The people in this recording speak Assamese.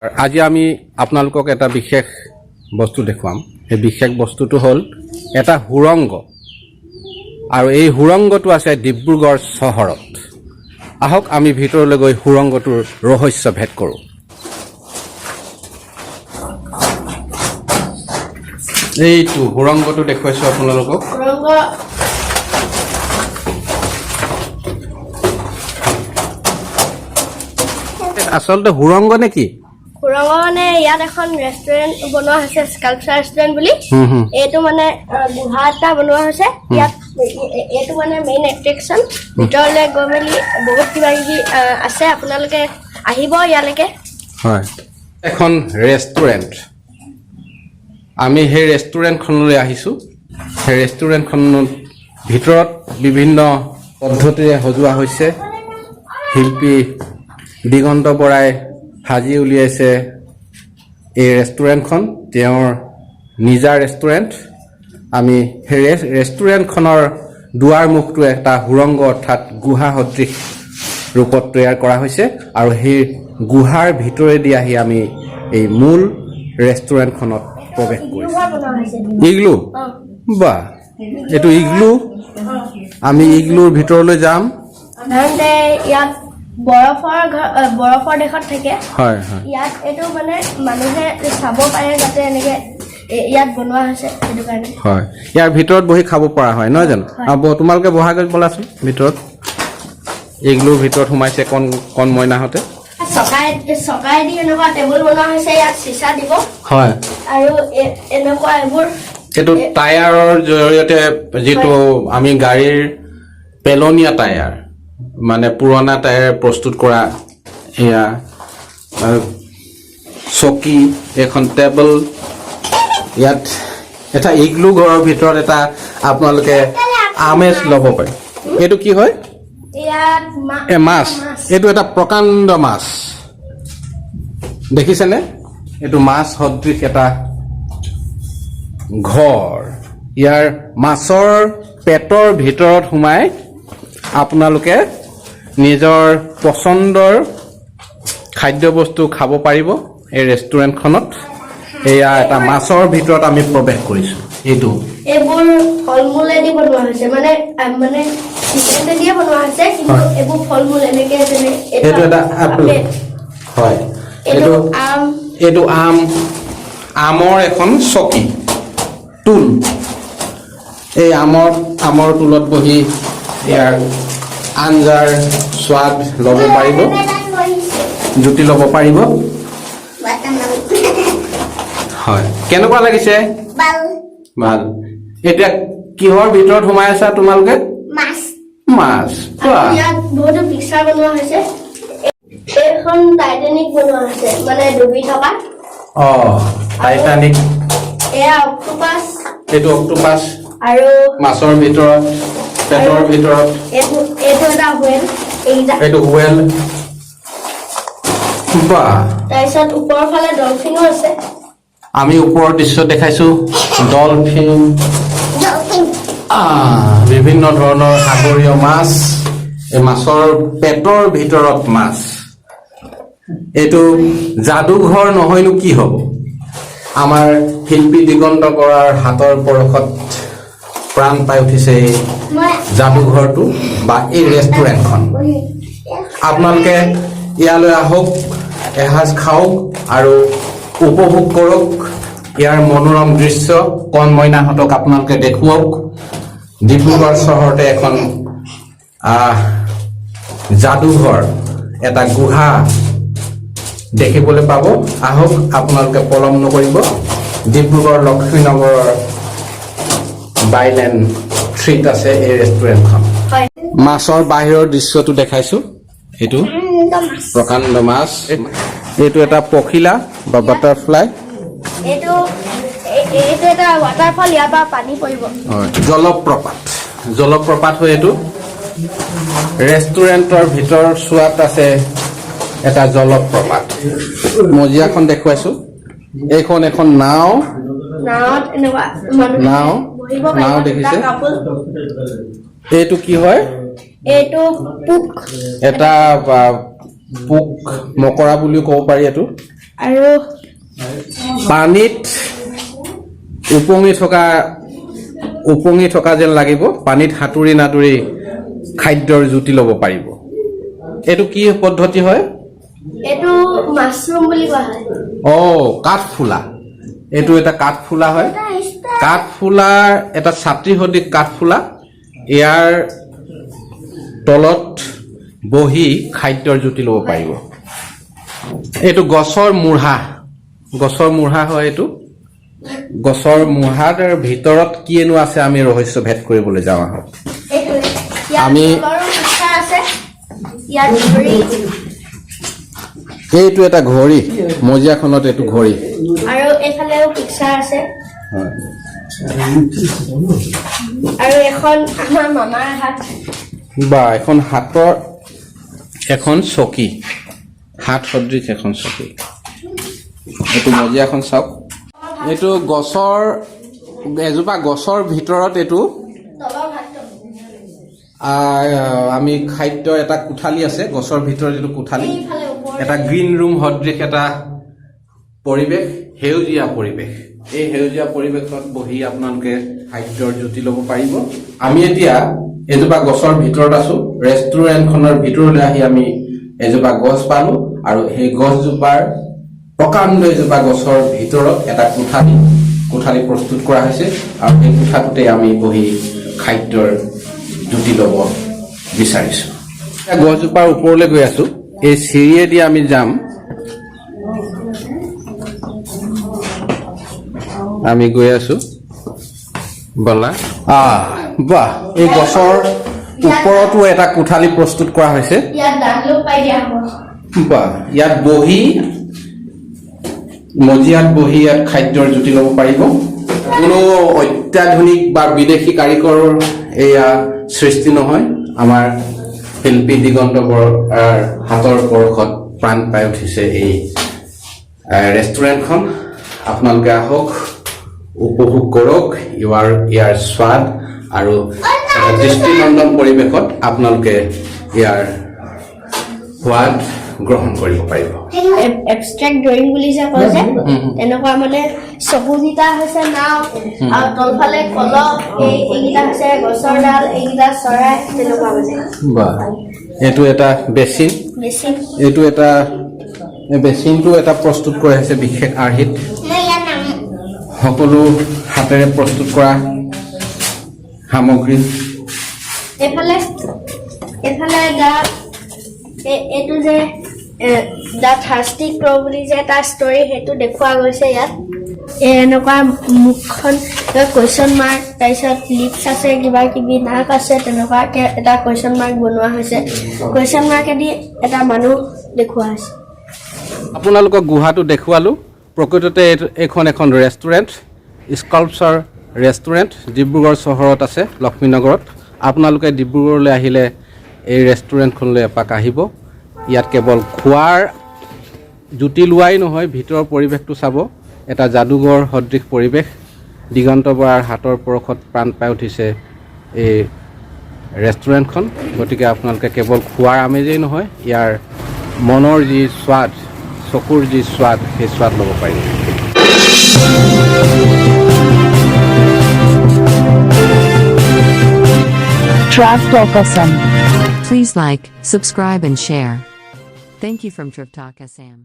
আজি আমি আপোনালোকক এটা বিশেষ বস্তু দেখুৱাম। এই বিশেষ বস্তুটো হ'ল এটা হুৰংগ, আৰু এই হুৰংগটো আছে ডিব্ৰুগড় চহৰত। আহক আমি ভিতৰলৈ গৈ হুৰংগটোৰ ৰহস্য ভেদ কৰোঁ। এইটো হুৰংগটো দেখুৱাইছো আপোনালোকক। আচলতে হুৰংগ নে কি? হুৰংগ মানে ইয়াত এখন ৰেষ্টুৰেণ্ট বনোৱা হৈছে, স্কাল্পচাৰ ৰেষ্টুৰেণ্ট বুলি। এইটো মানে গুহা এটা বনোৱা হৈছে ইয়াত। এইটো মানে মেইন এট্ৰেকশ্যন। ভিতৰলৈ গৈ মেলি বহুত কিবা কিবি আছে, আপোনালোকে আহিব ইয়ালৈকে। হয়, এখন ৰেষ্টুৰেণ্ট। আমি সেই ৰেষ্টুৰেণ্টখনলৈ আহিছোঁ। সেই ৰেষ্টুৰেণ্টখনৰ ভিতৰত বিভিন্ন পদ্ধতিৰে সজোৱা হৈছে। শিল্পী দিগন্ত বৰাই সাজি উলিয়াইছে এই ৰেষ্টুৰেণ্টখন, তেওঁৰ নিজা ৰেষ্টুৰেণ্ট। আমি সেই ৰেষ্টুৰেণ্টখনৰ দুৱাৰ মুখটো এটা হুৰংগ অৰ্থাৎ গুহা সদৃশ ৰূপত তৈয়াৰ কৰা হৈছে, আৰু সেই গুহাৰ ভিতৰেদি আহি আমি এই মূল ৰেষ্টুৰেণ্টখনত প্ৰৱেশ কৰিছোঁ। ইগলু বা এইটো ইগলু। আমি ইগলুৰ ভিতৰলৈ যাম। সাধাৰণতে ইয়াত বৰফৰ দেশত থাকে। হয় হয়, ইয়াত এইটো মানে মানুহে চাব পাৰে যাতে এনেকে ইয়াত বনোৱা হৈছে, সেইটো কাৰণে। হয়, ইয়াৰ ভিতৰত বহি খাব পৰা হয়, নহয় জানো? তোমালোকে বহা গৈ বলাচোন ভিতৰত। ইগলুৰ ভিতৰত সোমাইছে কণ মইনাহঁতে। চকাইদি এনেকুৱা টেবুল বনোৱা হৈছে, ইয়াত চিচা দিব। হয়, আৰু এনেকুৱা এইবোৰ এইটো টায়াৰৰ জৰিয়তে, যিটো আমি গাড়ীৰ পেলনীয়া টায়াৰ, মানে পুৰণা টায়াৰ প্ৰস্তুত কৰা, এয়া চকী, এখন টেবুল। ইয়াত এটা ইগলু ঘৰৰ ভিতৰত এটা আপোনালোকে আমেজ ল'ব পাৰে। এইটো কি হয়? মাছ। এইটো এটা প্ৰকাণ্ড মাছ, দেখিছেনে? এইটো মাছ সদৃশ এটা ঘৰ। ইয়াৰ মাছৰ পেটৰ ভিতৰত সোমাই আপোনালোকে নিজৰ পচন্দৰ খাদ্যবস্তু খাব পাৰিব এই ৰেষ্টুৰেণ্টখনত। এয়া এটা মাছৰ ভিতৰত আমি প্ৰৱেশ কৰিছোঁ। এইবোৰ ফল মূলেদি বনোৱা হৈছে, মানে চিকেনেদিয়ে বনোৱা হৈছে, কিন্তু এইবোৰ ফল মূল এনেকে। এইটো এটা আপেল। হয়, এইটো আমৰ এখন চকী, টুল। এই আমৰ টুলত বহি ইয়াৰ আঞ্জাৰ সোৱাদ ল'ব পাৰিব, জুতি ল'ব পাৰিব। হয়, কেনেকুৱা লাগিছে? ভাল। এতিয়া কিহৰ ভিতৰত সোমাই আছা তোমালোকে? মাছ। ইয়াত বহুতো পিকচাৰ বনোৱা হৈছে। এইখন টাইটানিক বনোৱা হৈছে, মানে ডুবি থকা। টাইটানিক। এয়া অক্টোপাছ। এইটো অক্টোপাছ। আৰু মাছৰ ভিতৰত, পেটৰ ভিতৰত এইটো এটা হুৱেল। এইটো হুৱেল। তাৰপিছত ওপৰৰ ফালে ডলফিনো আছে। আমি ওপৰৰ দৃশ্য দেখাইছো, ডলফিন, বিভিন্ন ধৰণৰ সাগৰীয় মাছ। এই মাছৰ পেটৰ ভিতৰত মাছ। এইটো যাদুঘৰ নহয়নো কি হ'ব? আমাৰ শিল্পী দিগন্ত বৰাৰ হাতৰ পৰশত প্ৰাণ পাই উঠিছে এই যাদুঘৰটো বা এই ৰেষ্টুৰেণ্টখন। আপোনালোকে ইয়ালৈ আহক, এসাঁজ খাওক আৰু উপভোগ কৰক ইয়াৰ মনোৰম দৃশ্য। কণ মইনাহঁতক আপোনালোকে দেখুৱাওক। ডিব্ৰুগড় চহৰতে এখন যাদুঘৰ, এটা গুহা দেখিবলৈ পাব। আহক, আপোনালোকে পলম নকৰিব। ডিব্ৰুগড় লক্ষ্মীনগৰৰ বাইলেন 3ত আছে এই ৰেষ্টুৰেণ্টখন। মাছৰ বাহিৰৰ দৃশ্যটো দেখাইছো। এইটো প্ৰকাণ্ড মাছ। এইটো এটা পখিলা বা বাটাৰফ্লাই। এইটো এটা ৱাটাৰফল, ইয়াৰ পৰা পানী পৰিব। হয়, জলপ্ৰপাত হয় এইটো। ৰেষ্টুৰেণ্টৰ ভিতৰৰ চোৱাত আছে এটা জলপ্ৰপাত। মজিয়াখন দেখুৱাইছো। এইখন এখন নাও দেখিছে? এইটো কি হয়? এইটো পোক, এটা পোক মকৰা বুলিও ক'ব পাৰি। এইটো আৰু পানীত উপঙি থকা যেন লাগিব, পানীত সাঁতুৰি নাতুৰি খাদ্যৰ জুতি ল'ব পাৰিব। এইটো কি পদ্ধতি হয়? এইটো মাছৰুম বুলি কোৱা হয়। কাঠফুলা। এইটো এটা কাঠফুলা হয়। কাঠফুলাৰ এটা ছাতি সদৃশ কাঠফুলা, ইয়াৰ তলত বহি খাদ্যৰ জুতি ল'ব পাৰিব। এইটো গছৰ মূঢ়া হয়। এইটো গছৰ মূঢ়াৰ ভিতৰত কিনো আছে আমি ৰহস্য ভেদ কৰিবলৈ যাওঁ আহক। এইটো এটা ঘড়ী, মজিয়াখনত এইটো ঘড়ী। আৰু এইফালেও পিকচাৰ আছে। আৰু এখন আমাৰ মামাৰ হাত। এখন হাতৰ এখন চকী, হাত সদৃশ এখন চকী। এইটো মজিয়াখন চাওক। এইটো এজোপা গছৰ ভিতৰত এইটো আমি খাদ্য এটা কোঠালি আছে, গছৰ ভিতৰত এইটো কোঠালি, এটা গ্ৰীণ ৰুম সদৃশ এটা পৰিৱেশ, সেউজীয়া পৰিৱেশ। এই সেউজীয়া পৰিৱেশত বহি আপোনালোকে খাদ্যৰ জুতি ল'ব পাৰিব। আমি এতিয়া এজোপা গছৰ ভিতৰত আছো। ৰেষ্টুৰেণ্টখনৰ ভিতৰলৈ আহি আমি এজোপা গছ পালো, আৰু সেই গছজোপাৰ প্ৰকাণ্ড এজোপা গছৰ ভিতৰত এটা কোঠালি প্ৰস্তুত কৰা হৈছে, আৰু সেই কোঠাটোতে আমি বহি খাদ্যৰ জুতি ল'ব বিচাৰিছো। গছজোপাৰ ওপৰলৈ গৈ আছো, এই চিৰিয়েদি আমি যাম। আমি গৈ আছো বলা। বাহ, এই গছৰ ওপৰতো এটা কোঠালি প্ৰস্তুত কৰা হৈছে। বাহ, ইয়াত মজিয়াত বহি ইয়াত খাদ্যৰ জুতি ল'ব পাৰিব। কোনো অত্যাধুনিক বা বিদেশী কাৰিকৰৰ এয়া সৃষ্টি নহয়, আমাৰ শিল্পী দিগন্ত বৰাৰ হাতৰ পৰশত প্ৰাণ পাই উঠিছে এই ৰেষ্টুৰেণ্টখন। আপোনালোকে আহক, উপভোগ কৰক ইয়াৰ স্বাদ, আৰু দৃষ্টিনন্দন পৰিৱেশত আপোনালোকে ইয়াৰ সোৱাদ গ্ৰহণ কৰিব পাৰিব। এবষ্ট্ৰেক্ট ড্ৰয়িং বুলি যে কয় যে, তেনেকুৱা মানে চকুকেইটা হৈছে নাও, আৰু তলফালে কলহ, এইকেইটা হৈছে গছৰ ডাল, এইকেইটা চৰাই, তেনেকুৱা মানে। এইটো এটা বেচিন। এইটো এটা বেচিনটো এটা প্ৰস্তুত কৰা হৈছে বিশেষ আৰ্হিত। সকলো হাতেৰে প্ৰস্তুত কৰা সামগ্ৰী। এইফালে এইটো যে দা থাৰ্ষ্টি ক্ৰ বুলি যে এটা ষ্টৰী, সেইটো দেখুওৱা গৈছে ইয়াত। এনেকুৱা মুখখন কুৱেশ্যন মাৰ্ক, তাৰপিছত লিপছ আছে, কিবা কিবি নাক আছে, তেনেকুৱাকে এটা কুৱেশ্যন মাৰ্ক বনোৱা হৈছে। কুৱেশ্যন মাৰ্কেদি এটা মানুহ দেখুওৱা হৈছে। আপোনালোকক গুহাটো দেখুৱালো। প্ৰকৃততে এইখন এখন ৰেষ্টুৰেণ্ট, স্কাল্পচাৰ ৰেষ্টুৰেণ্ট, ডিব্ৰুগড় চহৰত আছে, লক্ষ্মীনগৰত। আপোনালোকে ডিব্ৰুগড়লৈ আহিলে এই ৰেষ্টুৰেণ্টখনলৈ এপাক আহিব। ইয়াত কেৱল খোৱাৰ জুতি লোৱাই নহয়, ভিতৰৰ পৰিৱেশটো চাব। এটা যাদুঘৰ সদৃশ পৰিৱেশ। দিগন্ত বৰাৰ হাতৰ পৰশত প্ৰাণ পাই উঠিছে এই ৰেষ্টুৰেণ্টখন। গতিকে আপোনালোকে কেৱল খোৱাৰ আমেজেই নহয়, ইয়াৰ মনৰ যি স্বাদ, চকুৰ যি স্বাদ, সেই স্বাদ ল'ব পাৰিব। Trip Talk Assam. Please like, subscribe and share. Thank you from Trip Talk Assam.